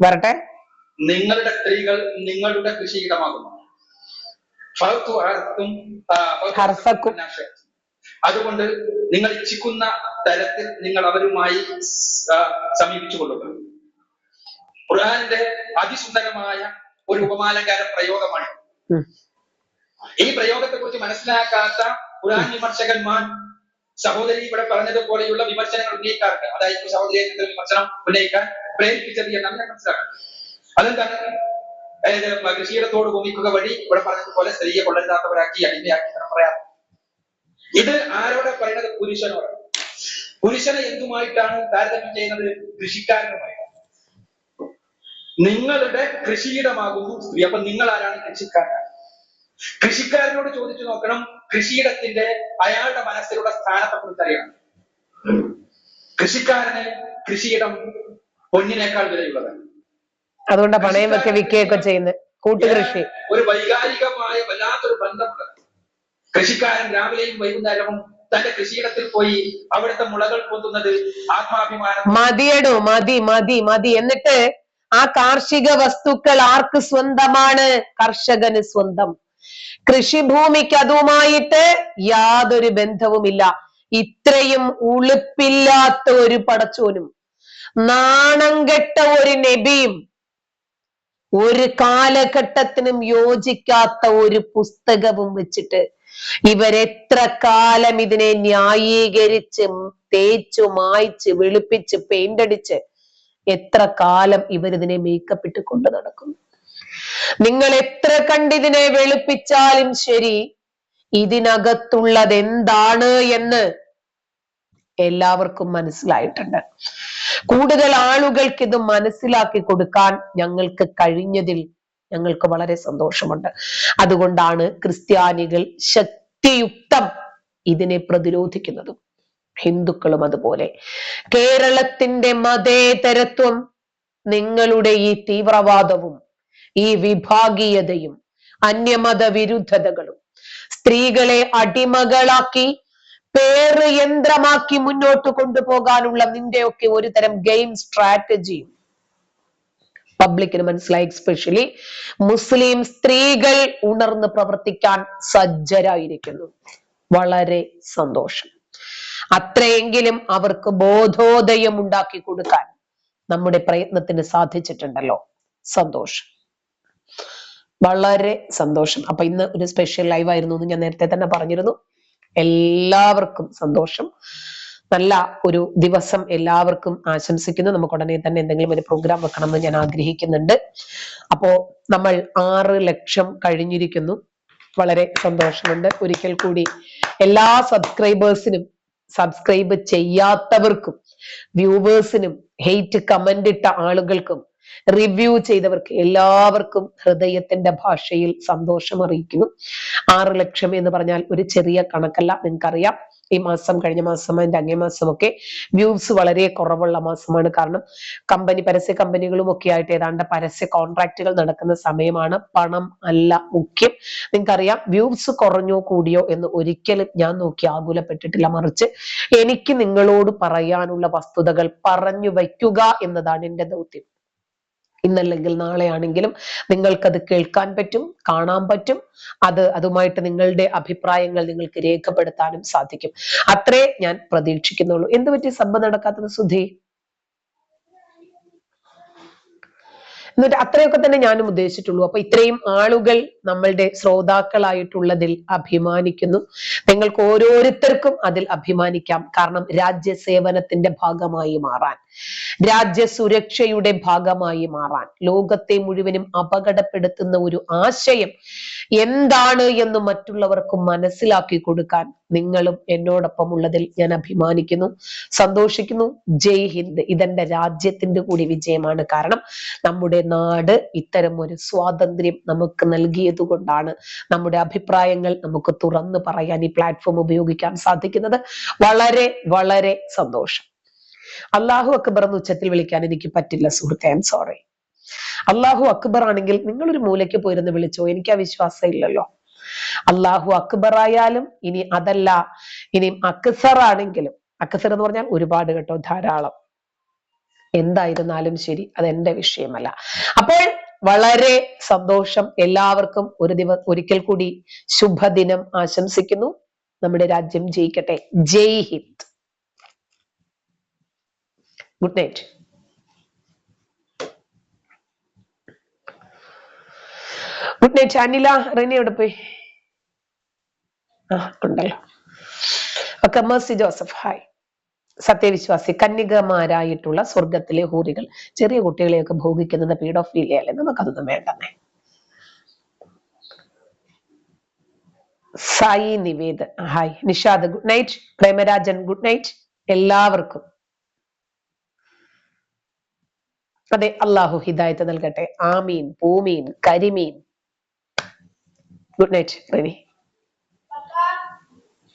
വരട്ടെ. നിങ്ങളുടെ സ്ത്രീകൾ നിങ്ങളുടെ കൃഷിയിടമാകുന്നു. അതുകൊണ്ട് നിങ്ങൾ ഇച്ഛിക്കുന്ന തലത്തിൽ നിങ്ങൾ അവരുമായി സമീപിച്ചു കൊള്ളുക. ഖുർആനിന്റെ അതിസുന്ദരമായ ഒരു ഉപമാലങ്കാര പ്രയോഗമാണ്. ഈ പ്രയോഗത്തെ കുറിച്ച് മനസ്സിലാക്കാത്ത ഖുർആൻ വിമർശകന്മാർ സഹോദരി ഇവിടെ പറഞ്ഞതുപോലെയുള്ള വിമർശനങ്ങൾ ഉന്നയിക്കാറുണ്ട്. അതായത് സഹോദരിയെ വിമർശനം ഉന്നയിക്കാൻ പ്രേരിപ്പിച്ചത് എന്നാണ് ഞാൻ മനസ്സിലാക്കുന്നത്. അതെന്താണ്? അതായത് കൃഷിയിടത്തോട് ഭൂമിക്കുക വഴി ഇവിടെ പറഞ്ഞതുപോലെ സ്ത്രീയെ കൊള്ളരുതാത്തവരാക്കി അടിമയാക്കി പറയാം. ഇത് ആരോടെ പറയുന്നത്? പുരുഷനോട്. പുരുഷനെ എന്തുമായിട്ടാണ് താരതമ്യം ചെയ്യുന്നത്? കൃഷിക്കാരനുമായി. നിങ്ങളുടെ കൃഷിയിടമാകുന്നു സ്ത്രീ. അപ്പൊ നിങ്ങൾ ആരാണ്? കൃഷിക്കാരനാണ്. കൃഷിക്കാരനോട് ചോദിച്ചു നോക്കണം കൃഷിയിടത്തിന്റെ അയാളുടെ മനസ്സിലുള്ള സ്ഥാനത്തെ കുറിച്ച് അറിയണം. കൃഷിക്കാരന് കൃഷിയിടം പൊന്നിനേക്കാൾ വിലയുള്ളതാണ്. അതുകൊണ്ടാണ് പണയം വെക്കെ വിൽക്കുകയൊക്കെ ചെയ്യുന്നത്. കൂട്ടുകൃഷി ഒരു വൈകാരികമായ വല്ലാത്തൊരു ബന്ധമുള്ളത്. കൃഷിക്കാരൻ രാവിലെയും വൈകുന്നേരവും തന്റെ കൃഷിയിടത്തിൽ പോയി അവിടുത്തെ മുളകൾ പൊന്തുന്നത് ആത്മാഭിമാനം. മതിയടോ, മതി. എന്നിട്ട് ആ കാർഷിക വസ്തുക്കൾ ആർക്ക് സ്വന്തമാണ്? കർഷകന് സ്വന്തം. കൃഷിഭൂമിക്ക് അതുമായിട്ട് യാതൊരു ബന്ധവുമില്ല. ഇത്രയും ഉളുപ്പില്ലാത്ത ഒരു പടച്ചോനും നാണം കെട്ട ഒരു നബിയും ഒരു കാലഘട്ടത്തിനും യോജിക്കാത്ത ഒരു പുസ്തകവും വെച്ചിട്ട് ഇവരെത്ര കാലം ഇതിനെ ന്യായീകരിച്ച് തേച്ചു മായ്ച്ച് വെളുപ്പിച്ച് പെയിന്റ് അടിച്ച് എത്ര കാലം ഇവരിതിനെ മേക്കപ്പ് ഇട്ട് കൊണ്ട് നടക്കും. നിങ്ങൾ എത്ര കണ്ടിതിനെ വെളുപ്പിച്ചാലും ശരി, ഇതിനകത്തുള്ളത് എന്താണ് എന്ന് എല്ലാവർക്കും മനസ്സിലായിട്ടുണ്ട്. കൂടുതൽ ആളുകൾക്ക് ഇത് മനസ്സിലാക്കി കൊടുക്കാൻ ഞങ്ങൾക്ക് കഴിഞ്ഞതിൽ ഞങ്ങൾക്ക് വളരെ സന്തോഷമുണ്ട്. അതുകൊണ്ടാണ് ക്രിസ്ത്യാനികൾ ശക്തിയുക്തം ഇതിനെ പ്രതിരോധിക്കുന്നതും ഹിന്ദുക്കളും അതുപോലെ. കേരളത്തിന്റെ മതേതരത്വം നിങ്ങളുടെ ഈ തീവ്രവാദവും ഈ വിഭാഗീയതയും അന്യമത വിരുദ്ധതകളും സ്ത്രീകളെ അടിമകളാക്കി പേര് യന്ത്രമാക്കി മുന്നോട്ട് കൊണ്ടുപോകാനുള്ള നിന്റെയൊക്കെ ഒരു തരം ഗെയിം സ്ട്രാറ്റജിയും പബ്ലിക്കിന് മനസ്സിലായി. എസ്പെഷ്യലി മുസ്ലിം സ്ത്രീകൾ ഉണർന്ന് പ്രവർത്തിക്കാൻ സജ്ജരായിരിക്കുന്നു. വളരെ സന്തോഷം. അത്രയെങ്കിലും അവർക്ക് ബോധോദയം ഉണ്ടാക്കി കൊടുക്കാൻ നമ്മുടെ പ്രയത്നത്തിന് സാധിച്ചിട്ടുണ്ടല്ലോ. സന്തോഷം, വളരെ സന്തോഷം. അപ്പൊ ഇന്ന് ഒരു സ്പെഷ്യൽ ലൈവ് ആയിരുന്നു എന്ന് ഞാൻ നേരത്തെ തന്നെ പറഞ്ഞിരുന്നു. എല്ലാവർക്കും സന്തോഷം. നല്ല ഒരു ദിവസം എല്ലാവർക്കും ആശംസിക്കുന്നു. നമുക്ക് ഉടനെ തന്നെ എന്തെങ്കിലും ഒരു പ്രോഗ്രാം വെക്കണമെന്ന് ഞാൻ ആഗ്രഹിക്കുന്നുണ്ട്. അപ്പോ നമ്മൾ 6 ലക്ഷം കഴിഞ്ഞിരിക്കുന്നു. വളരെ സന്തോഷമുണ്ട്. ഒരിക്കൽ കൂടി എല്ലാ സബ്സ്ക്രൈബേഴ്സിനും, സബ്സ്ക്രൈബ് ചെയ്യാത്തവർക്കും, വ്യൂവേഴ്സിനും, ഹെയ്റ്റ് കമന്റ് ഇട്ട ആളുകൾക്കും, റിവ്യൂ ചെയ്തവർക്ക് എല്ലാവർക്കും ഹൃദയത്തിന്റെ ഭാഷയിൽ സന്തോഷം അറിയിക്കുന്നു. 6 ലക്ഷം എന്ന് പറഞ്ഞാൽ ഒരു ചെറിയ കണക്കല്ല. നിങ്ങൾക്കറിയാം, ഈ മാസം, കഴിഞ്ഞ മാസം, അതിന്റെ അങ്ങേ മാസമൊക്കെ വ്യൂസ് വളരെ കുറവുള്ള മാസമാണ്. കാരണം പരസ്യ കമ്പനികളും ഒക്കെ ആയിട്ട് ഏതാണ്ട് പരസ്യ കോൺട്രാക്റ്റുകൾ നടക്കുന്ന സമയമാണ്. പണം അല്ല മുഖ്യം. നിങ്ങൾക്കറിയാം, വ്യൂസ് കുറഞ്ഞോ കൂടിയോ എന്ന് ഒരിക്കലും ഞാൻ നോക്കി ആകുലപ്പെട്ടിട്ടില്ല. മറിച്ച് എനിക്ക് നിങ്ങളോട് പറയാനുള്ള വസ്തുതകൾ പറഞ്ഞു വയ്ക്കുക എന്നതാണ് എന്റെ ദൗത്യം. ഇന്നല്ലെങ്കിൽ നാളെയാണെങ്കിലും നിങ്ങൾക്കത് കേൾക്കാൻ പറ്റും, കാണാൻ പറ്റും. അതുമായിട്ട് നിങ്ങളുടെ അഭിപ്രായങ്ങൾ നിങ്ങൾക്ക് രേഖപ്പെടുത്താനും സാധിക്കും. അത്രേ ഞാൻ പ്രതീക്ഷിക്കുന്നുള്ളൂ. എന്ത് പറ്റി സഭ നടക്കാത്തത് സുധി? എന്നിട്ട് അത്രയൊക്കെ തന്നെ ഞാനും ഉദ്ദേശിച്ചിട്ടുള്ളൂ. അപ്പൊ ഇത്രയും ആളുകൾ നമ്മളുടെ ശ്രോതാക്കളായിട്ടുള്ളതിൽ അഭിമാനിക്കുന്നു. നിങ്ങൾക്ക് ഓരോരുത്തർക്കും അതിൽ അഭിമാനിക്കാം. കാരണം രാജ്യസേവനത്തിന്റെ ഭാഗമായി മാറാൻ, രാജ്യസുരക്ഷയുടെ ഭാഗമായി മാറാൻ, ലോകത്തെ മുഴുവനും അപകടപ്പെടുത്തുന്ന ഒരു ആശയം എന്താണ് എന്ന് മറ്റുള്ളവർക്ക് മനസ്സിലാക്കി കൊടുക്കാൻ നിങ്ങളും എന്നോടൊപ്പം ഉള്ളതിൽ ഞാൻ അഭിമാനിക്കുന്നു, സന്തോഷിക്കുന്നു. ജയ് ഹിന്ദ്. ഇതെന്റെ രാജ്യത്തിന്റെ കൂടി വിജയമാണ്. കാരണം നമ്മുടെ നാട് ഇത്തരം ഒരു സ്വാതന്ത്ര്യം നമുക്ക് നൽകിയത് കൊണ്ടാണ് നമ്മുടെ അഭിപ്രായങ്ങൾ നമുക്ക് തുറന്നു പറയാൻ ഈ പ്ലാറ്റ്ഫോം ഉപയോഗിക്കാൻ സാധിക്കുന്നത്. വളരെ വളരെ സന്തോഷം. അല്ലാഹു അക്ബർ എന്ന് ഉച്ചത്തിൽ വിളിക്കാൻ എനിക്ക് പറ്റില്ല സുഹൃത്തെ, ഐ എം സോറി. അല്ലാഹു അക്ബർ ആണെങ്കിൽ നിങ്ങൾ ഒരു മൂലയ്ക്ക് പോയിരുന്ന് വിളിച്ചോ, എനിക്ക് ആ വിശ്വാസം ഇല്ലല്ലോ. അല്ലാഹു അക്ബർ ആയാലും, ഇനി അതല്ല, ഇനി അക്സർ ആണെങ്കിലും, അക്സർ എന്ന് പറഞ്ഞാൽ ഒരുപാട് കേട്ടോ, ധാരാളം, എന്തായിരുന്നാലും ശരി, അതെന്റെ വിഷയമല്ല. അപ്പോൾ വളരെ സന്തോഷം. എല്ലാവർക്കും ഒരിക്കൽ കൂടി ശുഭദിനം ആശംസിക്കുന്നു. നമ്മുടെ രാജ്യം ജയിക്കട്ടെ. Jai Hind. Good night. Good night. Anila, Reni എവിടെ പോയി? ഉണ്ടല്ലോ. ഓക്കെ. മേഴ്സി ജോസഫ്, ഹായ്. സത്യവിശ്വാസി, കന്യകമാരായിട്ടുള്ള സ്വർഗത്തിലെ ഹൂറികൾ ചെറിയ കുട്ടികളെയൊക്കെ ഭോഗിക്കുന്നത് പീഡോഫീലിയ അല്ലേ? നമുക്കതൊന്നും വേണ്ടന്നേ. Sai Nived, hi. Nishad, good night. Premarajan, good night. എല്ലാവർക്കും അതെ, അള്ളാഹു ഹിദായത്ത് നൽകട്ടെ. ആമീൻ. പൂമീൻ, കരിമീൻ. Good night Reni.